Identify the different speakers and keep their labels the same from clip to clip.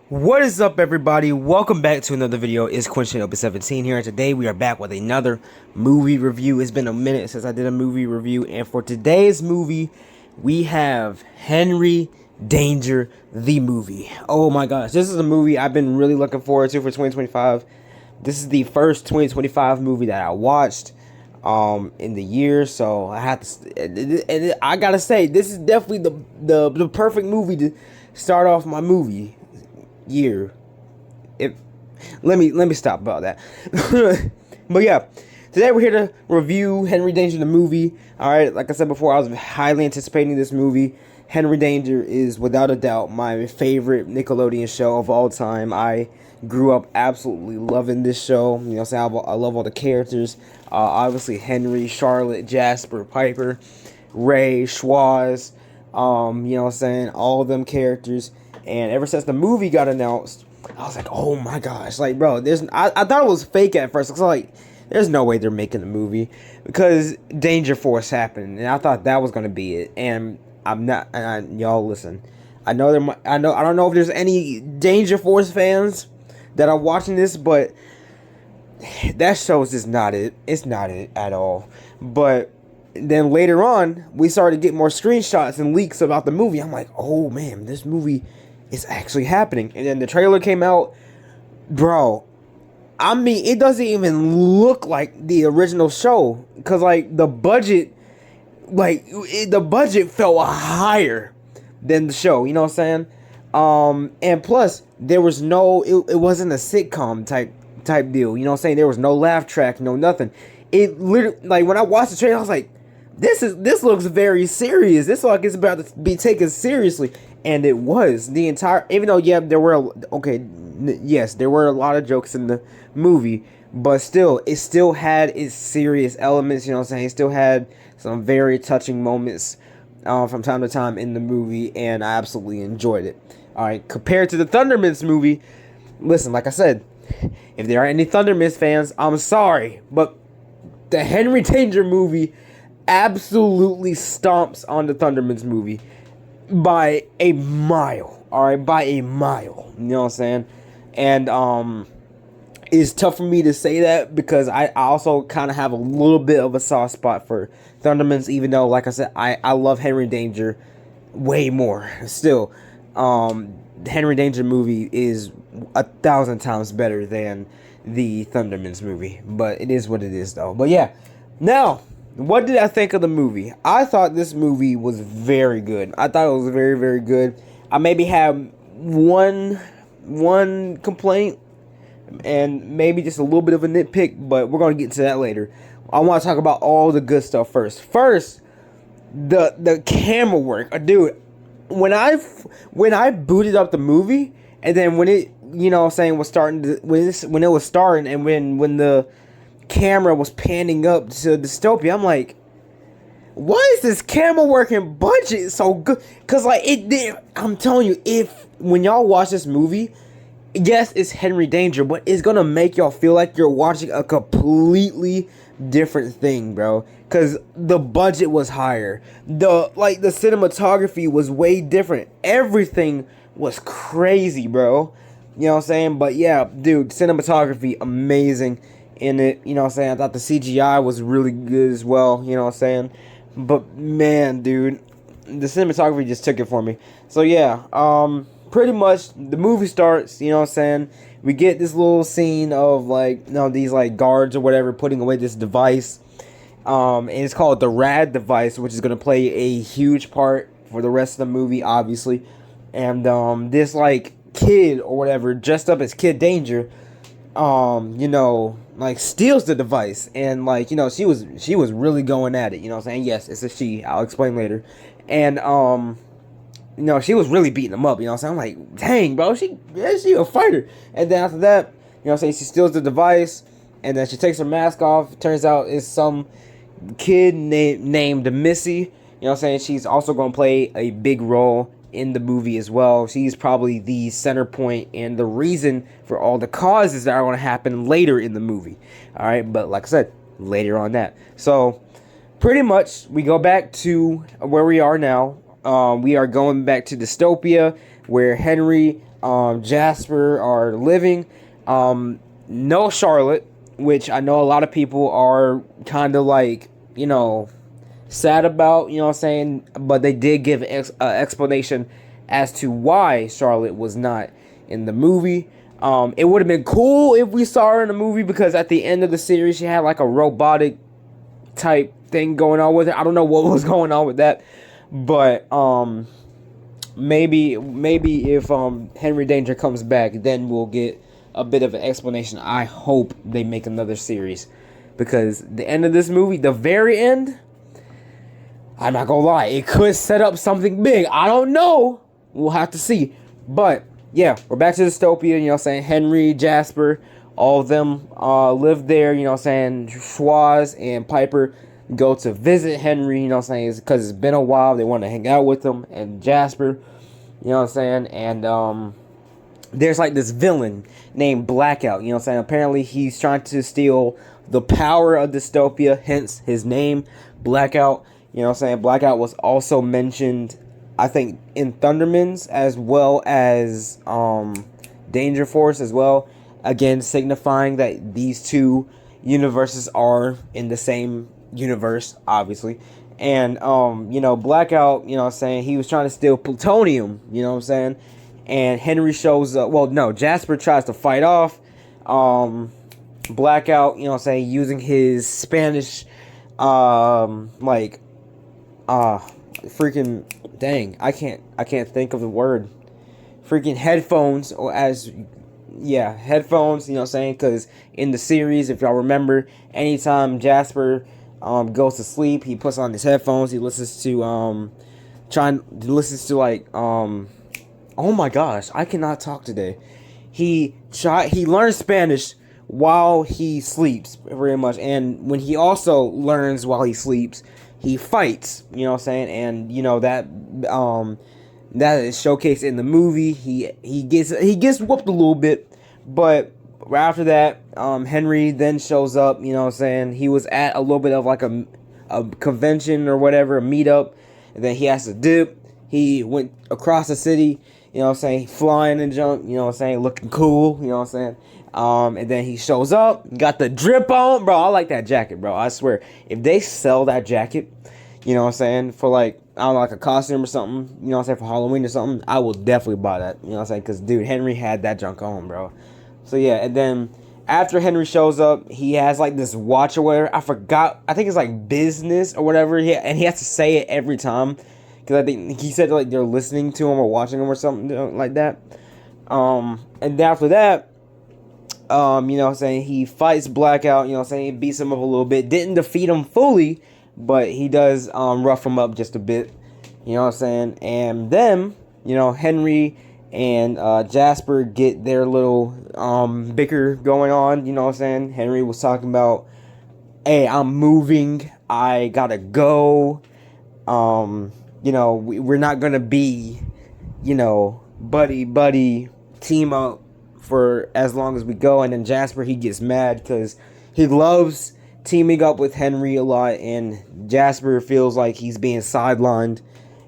Speaker 1: What is up, everybody? Welcome back to another video. It's Quentin Open 17 here, and today we are back with another movie review. It's been a minute since I did a movie review, and for today's movie, we have Henry Danger, the movie. Oh my gosh, this is a movie I've been really looking forward to for 2025. This is the first 2025 movie that I watched in the year, so I have to, and I gotta say, this is definitely the perfect movie to start off my movie year. Let me stop about that. But yeah, today we're here to review Henry Danger the movie. Alright, like I said before, I was highly anticipating this movie. Henry Danger is without a doubt my favorite Nickelodeon show of all time. I grew up absolutely loving this show. You know, so I love all the characters. Obviously Henry, Charlotte, Jasper, Piper, Ray, Schwaz, you know what I'm saying, all of them characters. And ever since the movie got announced, I was like, oh my gosh, like, bro, I thought it was fake at first, because like, there's no way they're making the movie, because Danger Force happened, and I thought that was gonna be it. And I'm not, y'all listen, I don't know if there's any Danger Force fans that are watching this, but that show is just not it. It's not it at all. But then later on, we started getting more screenshots and leaks about the movie. I'm like, oh man, this movie is actually happening. And then the trailer came out, bro. I mean, it doesn't even look like the original show, because like the budget felt higher than the show. You know what I'm saying? And plus there was no, it wasn't a sitcom type deal. You know what I'm saying? There was no laugh track, no nothing. It literally, like, when I watched the trailer, I was like, this looks very serious. This like it's about to be taken seriously. And it was the entire, even though, yeah, there were, yes, there were a lot of jokes in the movie, but still, it still had its serious elements, you know what I'm saying? It still had some very touching moments from time to time in the movie, and I absolutely enjoyed it. Alright, compared to the Thundermans movie, listen, like I said, if there are any Thundermans fans, I'm sorry, but the Henry Danger movie absolutely stomps on the Thundermans movie by a mile. Alright, by a mile. You know what I'm saying? And it's tough for me to say that, because I also kind of have a little bit of a soft spot for Thundermans, even though, like I said, I love Henry Danger way more. Still, the Henry Danger movie is 1,000 times better than the Thundermans movie, but it is what it is, though. But yeah, now, what did I think of the movie? I thought this movie was very good. I thought it was very, very good. I maybe have one complaint, and maybe just a little bit of a nitpick, but we're going to get to that later. I want to talk about all the good stuff first. First, the camera work. Dude, when I booted up the movie, and then when it, you know what I'm saying, was starting to, when it was starting, and when the camera was panning up to dystopia, I'm like, why is this camera work and budget so good? Because like, I'm telling you, when y'all watch this movie, yes, it's Henry Danger, but it's gonna make y'all feel like you're watching a completely different thing, bro. Because the budget was higher, the cinematography was way different, everything was crazy, bro. You know what I'm saying? But yeah, dude, cinematography amazing in it. You know what I'm saying? I thought the CGI was really good as well. You know what I'm saying? But man, dude, the cinematography just took it for me. So yeah, pretty much the movie starts, you know what I'm saying? We get this little scene of like, you know, these like guards or whatever putting away this device. And it's called the RAD device, which is going to play a huge part for the rest of the movie, obviously. And this like kid or whatever dressed up as Kid Danger, you know, like steals the device, and like, you know, she was really going at it, you know what I'm saying? Yes, it's a she, I'll explain later. And you know, she was really beating him up, you know what I'm saying? I'm like, dang, bro, she a fighter. And then after that, you know what I'm saying, she steals the device, and then she takes her mask off. It turns out it's some kid named Missy, you know what I'm saying? She's also going to play a big role in the movie as well. She's probably the center point and the reason for all the causes that are going to happen later in the movie. Alright, but like I said, later on that. So, pretty much, we go back to where we are now. We are going back to dystopia, where Henry Jasper are living. No Charlotte, which I know a lot of people are kind of like, sad about, you know what I'm saying? But they did give explanation as to why Charlotte was not in the movie. It would have been cool if we saw her in the movie, because at the end of the series she had like a robotic type thing going on with her. I don't know what was going on with that, but maybe if Henry Danger comes back, then we'll get a bit of an explanation. I hope they make another series, because the end of this movie, the very end, I'm not gonna lie, it could set up something big. I don't know. We'll have to see. But yeah, we're back to Dystopia. Henry, Jasper, all of them live there. Schwoz and Piper go to visit Henry. Because it's been a while. They want to hang out with him and Jasper. And there's like this villain named Blackout. Apparently he's trying to steal the power of Dystopia. Hence his name, Blackout. Blackout was also mentioned, I think, in Thundermans, as well as Dangerforce as well. Again, signifying that these two universes are in the same universe, obviously. And, Blackout, he was trying to steal plutonium, And Henry shows up. Well, no, Jasper tries to fight off Blackout, using his Spanish, freaking dang, I can't think of the word. Freaking headphones, or headphones, because in the series, if y'all remember, anytime Jasper goes to sleep, he puts on his headphones, he listens to oh my gosh, I cannot talk today. He learns Spanish while he sleeps, very much, and when he also learns while he sleeps, he fights, and that is showcased in the movie. He gets whooped a little bit, but right after that, Henry then shows up. He was at a little bit of like a convention or whatever, a meetup, and then he has to dip. He went across the city, flying and junk, looking cool, and then he shows up, got the drip on, bro. I like that jacket, bro. I swear, if they sell that jacket, for like, I don't know, like a costume or something, for Halloween or something, I will definitely buy that, because dude, Henry had that junk on, bro. So yeah, and then after Henry shows up, he has like this watch or whatever. I forgot, I think it's like business or whatever, and he has to say it every time, because I think he said like they're listening to him or watching him or something like that. And after that, he fights Blackout, he beats him up a little bit. Didn't defeat him fully, but he does rough him up just a bit, and then, Henry and Jasper get their little bicker going on, Henry was talking about, hey, I'm moving, I gotta go, we're not gonna be, buddy team up for as long as we go. And then Jasper, he gets mad because he loves teaming up with Henry a lot, and Jasper feels like he's being sidelined.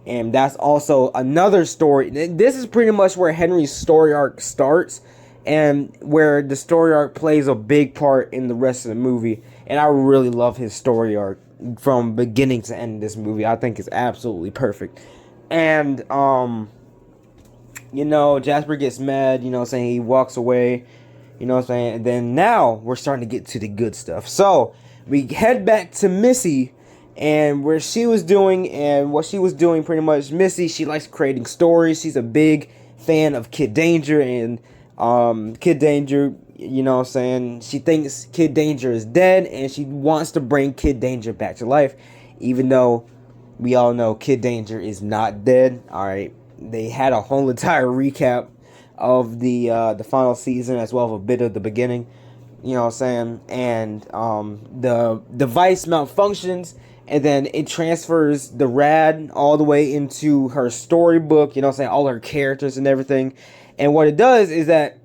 Speaker 1: And that's also another story. This is pretty much where Henry's story arc starts, and where the story arc plays a big part in the rest of the movie. And I really love his story arc from beginning to end of this movie. I think it's absolutely perfect. And Jasper gets mad, he walks away, and then now we're starting to get to the good stuff. So we head back to Missy, and where she was doing, and what she was doing pretty much. Missy, she likes creating stories. She's a big fan of Kid Danger, and Kid Danger, she thinks Kid Danger is dead, and she wants to bring Kid Danger back to life, even though we all know Kid Danger is not dead. Alright, they had a whole entire recap of the final season, as well as a bit of the beginning, and the device malfunctions, and then it transfers the rad all the way into her storybook, all her characters and everything. And what it does is that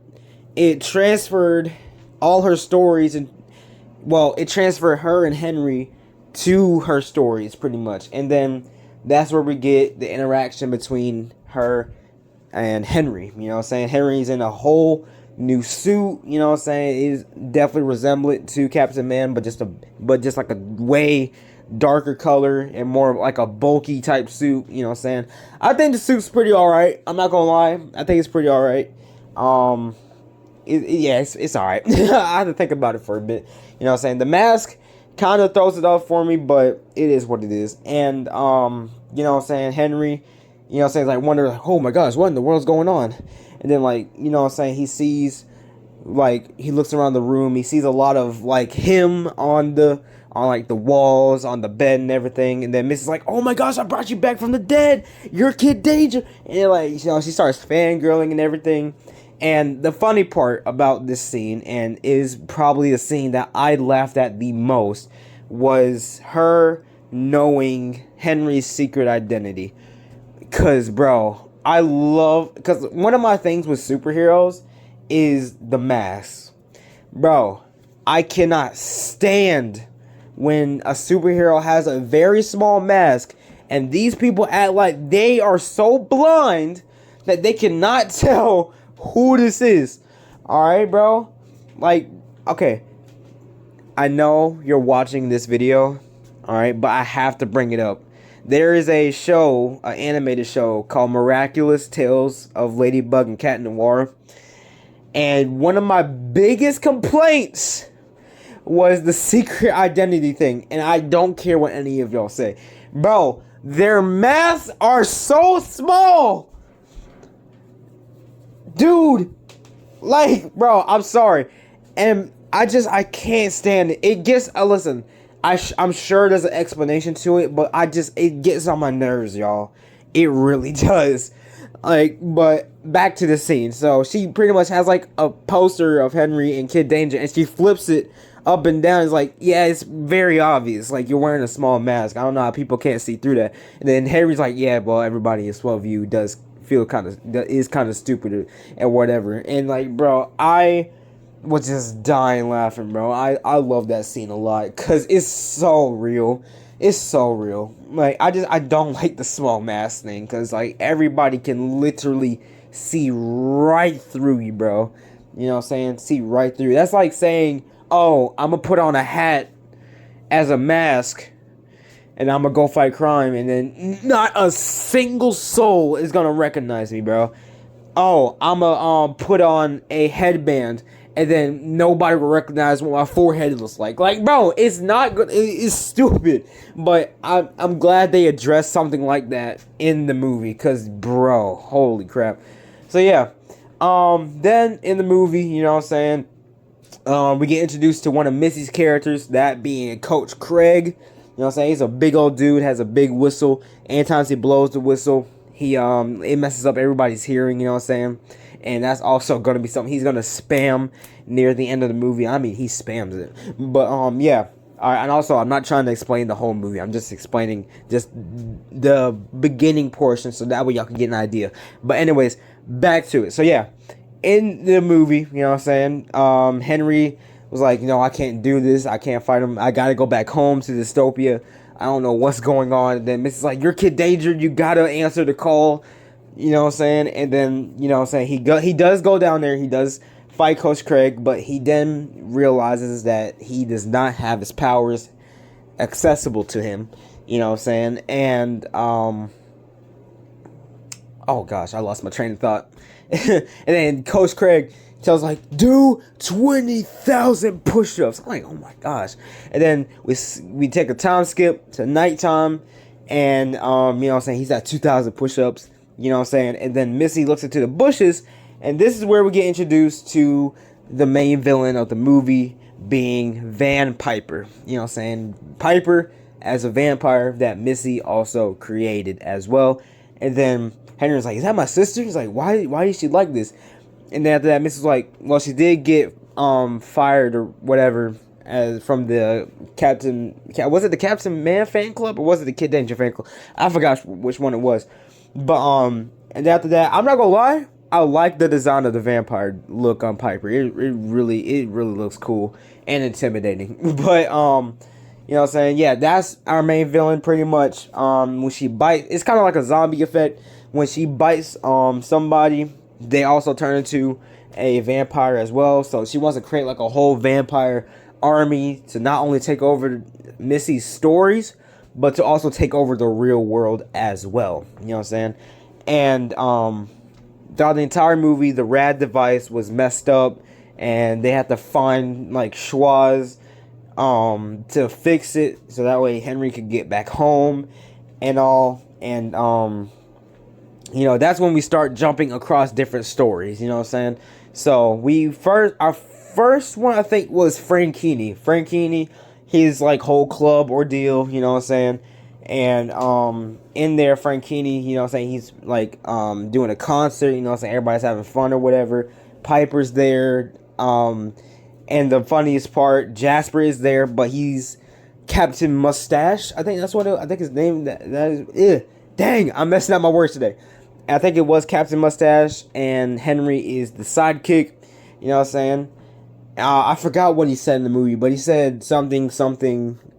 Speaker 1: it transferred all her stories, and it transferred her and Henry to her stories pretty much. And then that's where we get the interaction between her and Henry. You know what I'm saying? Henry's in a whole new suit. You know what I'm saying? He's definitely resemblant to Captain Man, but just like a way darker color and more like a bulky type suit. You know what I'm saying? I think the suit's pretty alright. I'm not gonna lie. I think it's pretty alright. It's alright. I had to think about it for a bit. You know what I'm saying? The mask kind of throws it off for me, but it is what it is. And, you know what I'm saying? Henry, you know what I'm saying? Like, wonder, like, oh my gosh, what in the world's going on? And then, like, you know what I'm saying? He sees, like, he looks around the room. He sees a lot of, like, him on like, the walls, on the bed and everything. And then Missy's like, oh my gosh, I brought you back from the dead. You're Kid Danger. And, like, you know, she starts fangirling and everything. And the funny part about this scene, and is probably the scene that I laughed at the most, was her knowing Henry's secret identity. Because, bro, because one of my things with superheroes is the mask. Bro, I cannot stand when a superhero has a very small mask, and these people act like they are so blind that they cannot tell who this is. Alright, bro? Like, okay, I know you're watching this video, alright, but I have to bring it up. There is a show, an animated show called Miraculous Tales of Ladybug and Cat Noir, and one of my biggest complaints was the secret identity thing, and I don't care what any of y'all say. Bro, their masks are so small! Dude, like, bro, I'm sorry. And I can't stand it. It gets, listen, I'm sure there's an explanation to it, but it gets on my nerves, y'all. It really does. Like, but back to the scene. So she pretty much has like a poster of Henry and Kid Danger, and she flips it up and down. It's like, yeah, it's very obvious. Like, you're wearing a small mask. I don't know how people can't see through that. And then Henry's like, yeah, well, everybody in 12U does feel kind of stupid and whatever. And like, bro, I was just dying laughing, bro. I love that scene a lot because it's so real. It's so real. Like, I don't like the small mask thing because like everybody can literally see right through you, bro. You know what I'm saying? See right through. That's like saying, oh, I'm gonna put on a hat as a mask and I'm gonna go fight crime, and then not a single soul is gonna recognize me, bro. Oh, I'm gonna put on a headband, and then nobody will recognize what my forehead looks like. Like, bro, it's not good. It's stupid. But I'm glad they addressed something like that in the movie, cause, bro, holy crap. So yeah, then in the movie, you know what I'm saying, we get introduced to one of Missy's characters, that being Coach Craig. You know what I'm saying? He's a big old dude, has a big whistle. Anytime he blows the whistle, it messes up everybody's hearing, you know what I'm saying? And that's also going to be something he's going to spam near the end of the movie. I mean, he spams it. But, yeah. All right, and also, I'm not trying to explain the whole movie. I'm just explaining just the beginning portion, so that way y'all can get an idea. But anyways, back to it. So, yeah. In the movie, you know what I'm saying, Henry was like, you know, I can't do this. I can't fight him. I got to go back home to dystopia. I don't know what's going on. And then Mrs. like, you're Kid Danger. You got to answer the call. You know what I'm saying? And then, you know what I'm saying, he does go down there. He does fight Coach Craig. But he then realizes that he does not have his powers accessible to him. You know what I'm saying? And, oh gosh, I lost my train of thought. And then Coach Craig tells like, do 20,000 push-ups. I'm like, oh my gosh. And then we take a time skip to nighttime, and you know what I'm saying, he's at 2,000 push-ups, you know what I'm saying. And then Missy looks into the bushes, and this is where we get introduced to the main villain of the movie, being Van Piper. You know what I'm saying, Piper as a vampire that Missy also created as well. And then Henry's like, is that my sister? He's like, why is she like this? And then after that, Mrs. was like, well, she did get fired or whatever from the Captain. Was it the Captain Man fan club, or was it the Kid Danger fan club? I forgot which one it was. But and after that, I'm not gonna lie, I like the design of the vampire look on Piper. It really looks cool and intimidating. But you know what I'm saying? Yeah, that's our main villain pretty much. When she bites, it's kind of like a zombie effect. when she bites somebody, they also turn into a vampire as well. So she wants to create like a whole vampire army to not only take over Missy's stories, but to also take over the real world as well. You know what I'm saying? And throughout the entire movie, the rad device was messed up, and they had to find like Schwarz to fix it, so that way Henry could get back home and all. And you know, that's when we start jumping across different stories. You know what I'm saying? So our first one I think was Franchini, his like whole club ordeal. You know what I'm saying? And in there, Franchini, you know what I'm saying, he's like doing a concert, you know what I'm saying, everybody's having fun or whatever. Piper's there, and the funniest part, Jasper is there, but he's Captain Mustache. I think that's what I think his name that is. Dang, I'm messing up my words today. I think it was Captain Mustache, and Henry is the sidekick. You know what I'm saying? I forgot what he said in the movie, but he said something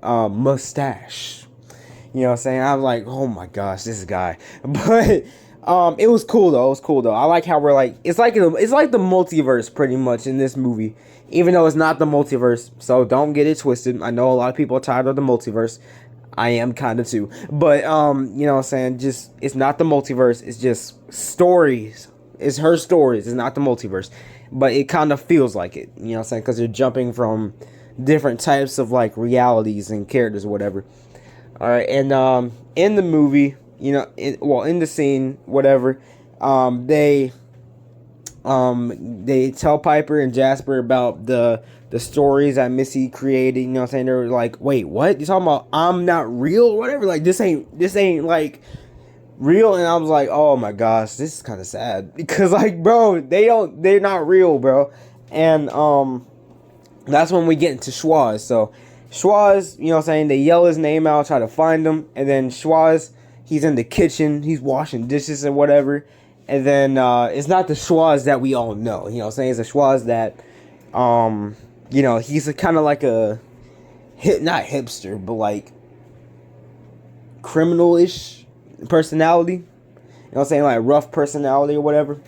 Speaker 1: mustache. You know what I'm saying? I was like, oh my gosh, this guy. But it was cool though. I like how we're like, it's like the multiverse pretty much in this movie, even though it's not the multiverse. So don't get it twisted. I know a lot of people are tired of the multiverse. I am kind of too. But you know what I'm saying? Just, it's not the multiverse. It's just stories. It's her stories. It's not the multiverse. But it kind of feels like it. You know what I'm saying? Because you're jumping from different types of like realities and characters or whatever. All right, and in the movie, you know, in the scene, whatever, they tell Piper and Jasper about the stories that Missy created. You know what I'm saying? They're like, wait, what? You talking about I'm not real or whatever? Like this ain't like real. And I was like, oh my gosh, this is kind of sad because like, bro, they're not real, bro. And that's when we get into Schwarz. So Schwarz, you know what I'm saying, they yell his name out, try to find him, and then Schwarz, he's in the kitchen, he's washing dishes or whatever, and then it's not the Schwarz that we all know, you know what I'm saying, it's a Schwarz that, you know, he's kind of like a, not hipster, but like, criminal-ish personality, you know what I'm saying, like rough personality or whatever,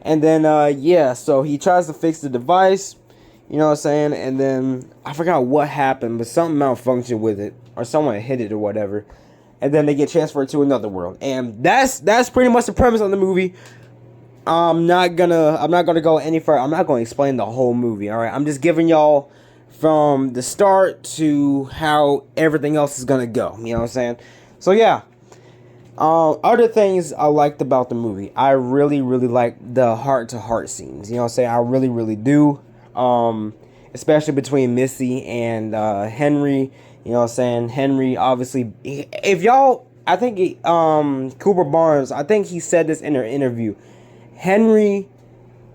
Speaker 1: and then, yeah, so he tries to fix the device. You know what I'm saying? And then I forgot what happened, but something malfunctioned with it, or someone hit it or whatever. And then they get transferred to another world. And that's pretty much the premise of the movie. I'm not gonna go any further. I'm not gonna explain the whole movie, alright? I'm just giving y'all from the start to how everything else is gonna go. You know what I'm saying? So yeah. Other things I liked about the movie. I really, really like the heart-to-heart scenes. You know what I'm saying? I really, really do. Especially between Missy and Henry, you know what I'm saying? Henry, obviously, if y'all, I think Cooper Barnes, I think he said this in an interview. Henry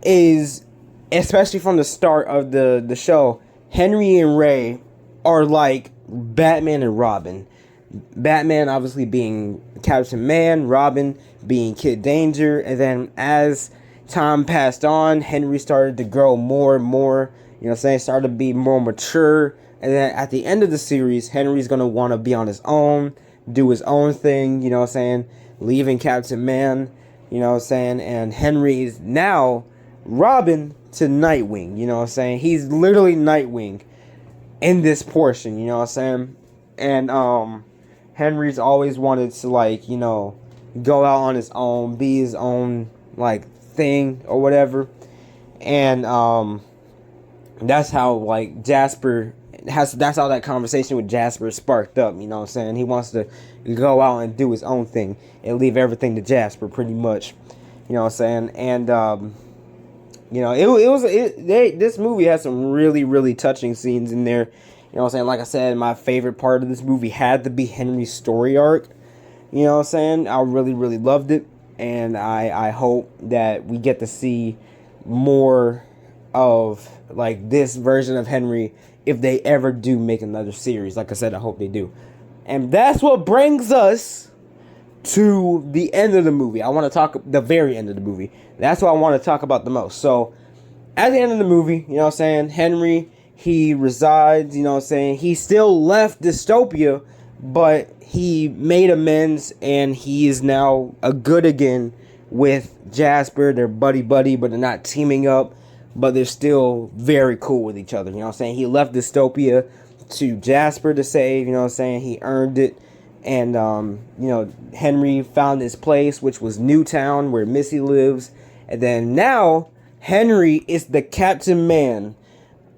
Speaker 1: is, especially from the start of the show, Henry and Ray are like Batman and Robin. Batman obviously being Captain Man, Robin being Kid Danger, and then as time passed on, Henry started to grow more and more, you know what I'm saying, started to be more mature, and then at the end of the series, Henry's going to want to be on his own, do his own thing, you know what I'm saying, leaving Captain Man, you know what I'm saying, and Henry is now Robin to Nightwing, you know what I'm saying, he's literally Nightwing in this portion, you know what I'm saying, and Henry's always wanted to, like, you know, go out on his own, be his own, like, thing or whatever, and that's how like that's how that conversation with Jasper sparked up, you know what I'm saying? He wants to go out and do his own thing and leave everything to Jasper pretty much, you know what I'm saying? And you know, this movie has some really, really touching scenes in there, you know what I'm saying? Like I said, my favorite part of this movie had to be Henry's story arc, you know what I'm saying? I really, really loved it. And I hope that we get to see more of like this version of Henry if they ever do make another series. Like I said, I hope they do. And that's what brings us to the end of the movie. I want to talk the very end of the movie. That's what I want to talk about the most. So at the end of the movie, you know what I'm saying, Henry, he resides, you know what I'm saying, he still left Dystopia, but he made amends and he is now a good again with Jasper. They're buddy buddy, but they're not teaming up, but they're still very cool with each other. You know what I'm saying? He left Dystopia to Jasper to save. You know what I'm saying? He earned it. And Henry found this place, which was Newtown, where Missy lives. And then now Henry is the Captain Man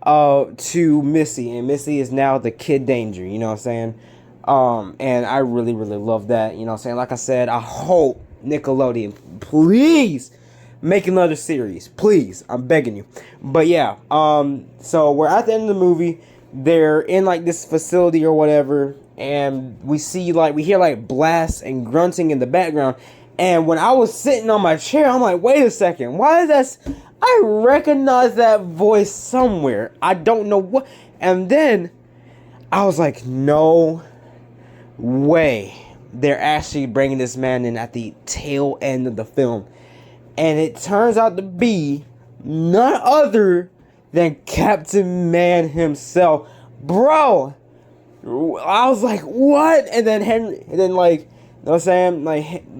Speaker 1: to Missy, and Missy is now the Kid Danger. You know what I'm saying? And I really, really love that. You know what I'm saying? Like I said, I hope Nickelodeon, please make another series. Please. I'm begging you. But yeah, so we're at the end of the movie. They're in like this facility or whatever, and we hear like blasts and grunting in the background. And when I was sitting on my chair, I'm like, wait a second, why is that? I recognize that voice somewhere. I don't know what. And then I was like, no way. They're actually bringing this man in at the tail end of the film. And it turns out to be none other than Captain Man himself. Bro, I was like, what? And then Henry, and then like, you know what I'm saying?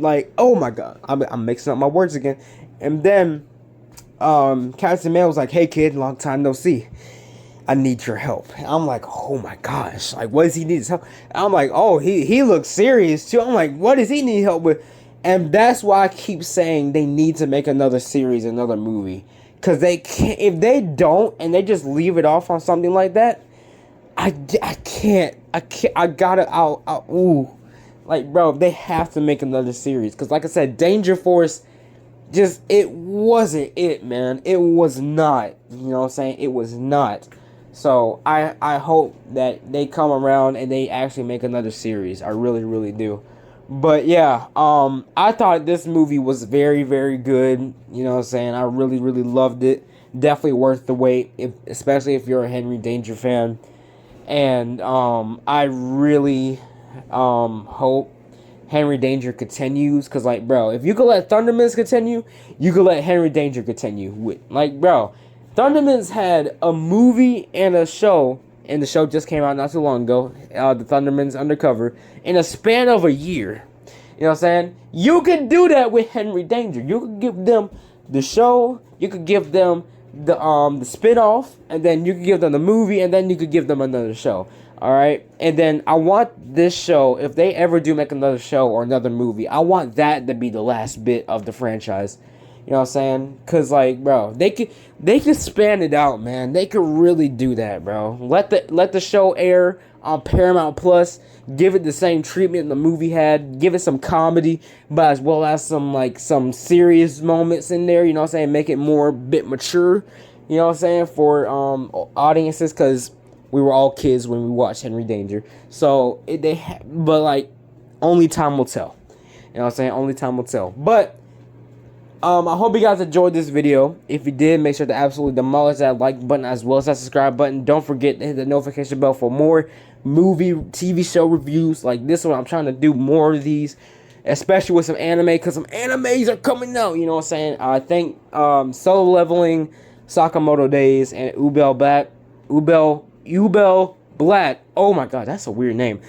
Speaker 1: Like, oh my God. I'm mixing up my words again. And then Captain Man was like, hey kid, long time no see. I need your help. And I'm like, oh my gosh. Like, what does he need his help? And I'm like, oh, he looks serious too. I'm like, what does he need help with? And that's why I keep saying they need to make another series, another movie. Because they can't, if they don't, and they just leave it off on something like that, I gotta, ooh. Like, bro, they have to make another series. Because, like I said, Dangerverse, it wasn't it, man. It was not. You know what I'm saying? It was not. So, I hope that they come around and they actually make another series. I really, really do. But, yeah, I thought this movie was very, very good. You know what I'm saying? I really, really loved it. Definitely worth the wait, especially if you're a Henry Danger fan. And I really hope Henry Danger continues, because, like, bro, if you could let Thundermans continue, you could let Henry Danger continue. Like, bro, Thundermans had a movie and a show, and the show just came out not too long ago, the Thundermans Undercover, in a span of a year. You know what I'm saying? You could do that with Henry Danger. You could give them the show, you could give them the spin-off, and then you could give them the movie, and then you could give them another show. Alright? And then I want this show, if they ever do make another show or another movie, I want that to be the last bit of the franchise. You know what I'm saying? Because, like, bro, they could span it out, man. They could really do that, bro. Let the show air on Paramount Plus. Give it the same treatment the movie had. Give it some comedy, but as well as some serious moments in there. You know what I'm saying? Make it more bit mature. You know what I'm saying? For audiences, because we were all kids when we watched Henry Danger. So but like, only time will tell. You know what I'm saying? Only time will tell. But I hope you guys enjoyed this video. If you did, make sure to absolutely demolish that like button as well as that subscribe button. Don't forget to hit the notification bell for more movie, TV show reviews like this one. I'm trying to do more of these, especially with some anime, because some animes are coming out. You know what I'm saying? I think Solo Leveling, Sakamoto Days, and Ubel Black. Oh my god, that's a weird name.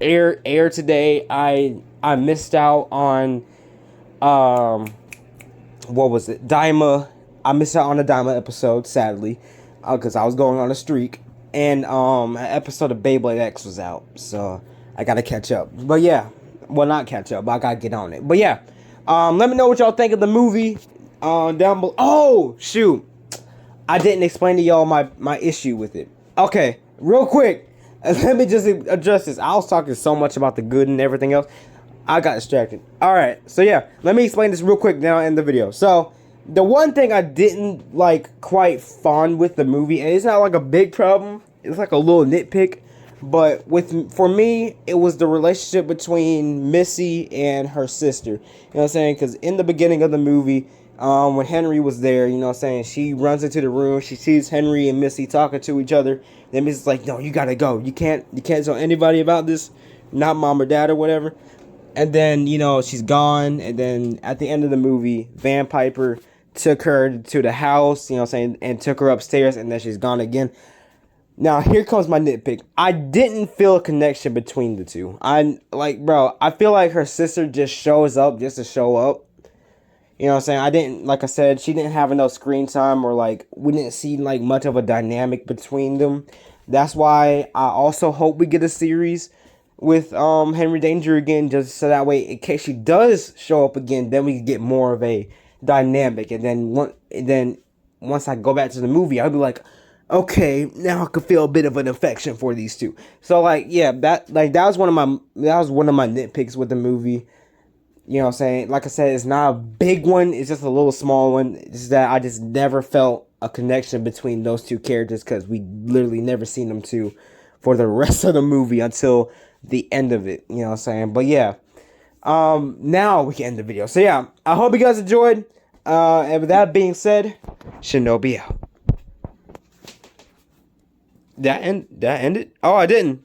Speaker 1: Air today. I missed out on what was it? Daima. I missed out on a Daima episode, sadly, because I was going on a streak. And an episode of Beyblade X was out, so I gotta catch up. But yeah, well, not catch up, but I gotta get on it. But yeah, let me know what y'all think of the movie down below. Oh shoot, I didn't explain to y'all my issue with it. Okay, real quick, let me just address this. I was talking so much about the good and everything else, I got distracted. Alright, so yeah, let me explain this real quick now in the video. So, the one thing I didn't like quite fond with the movie, and it's not like a big problem, it's like a little nitpick, but for me, it was the relationship between Missy and her sister. You know what I'm saying? Because in the beginning of the movie, when Henry was there, you know what I'm saying, she runs into the room, she sees Henry and Missy talking to each other. Then Missy's like, no, you gotta go. You can't tell anybody about this, not mom or dad or whatever. And then, you know, she's gone. And then at the end of the movie, Van Piper took her to the house, you know what I'm saying, and took her upstairs, and then she's gone again. Now here comes my nitpick. I didn't feel a connection between the two. Bro, I feel like her sister just shows up just to show up. You know what I'm saying? I didn't, like I said, she didn't have enough screen time, or like we didn't see like much of a dynamic between them. That's why I also hope we get a series with Henry Danger again, just so that way in case she does show up again, then we can get more of a dynamic. And then once I go back to the movie, I'll be like, okay, now I can feel a bit of an affection for these two. So like, yeah, that was one of my nitpicks with the movie. You know what I'm saying? Like I said, it's not a big one. It's just a little small one. It's just that I just never felt a connection between those two characters because we literally never seen them two for the rest of the movie until the end of it. You know what I'm saying? But yeah, now we can end the video. So yeah, I hope you guys enjoyed. And with that being said, Shinobi out. Did I end it? Oh, I didn't.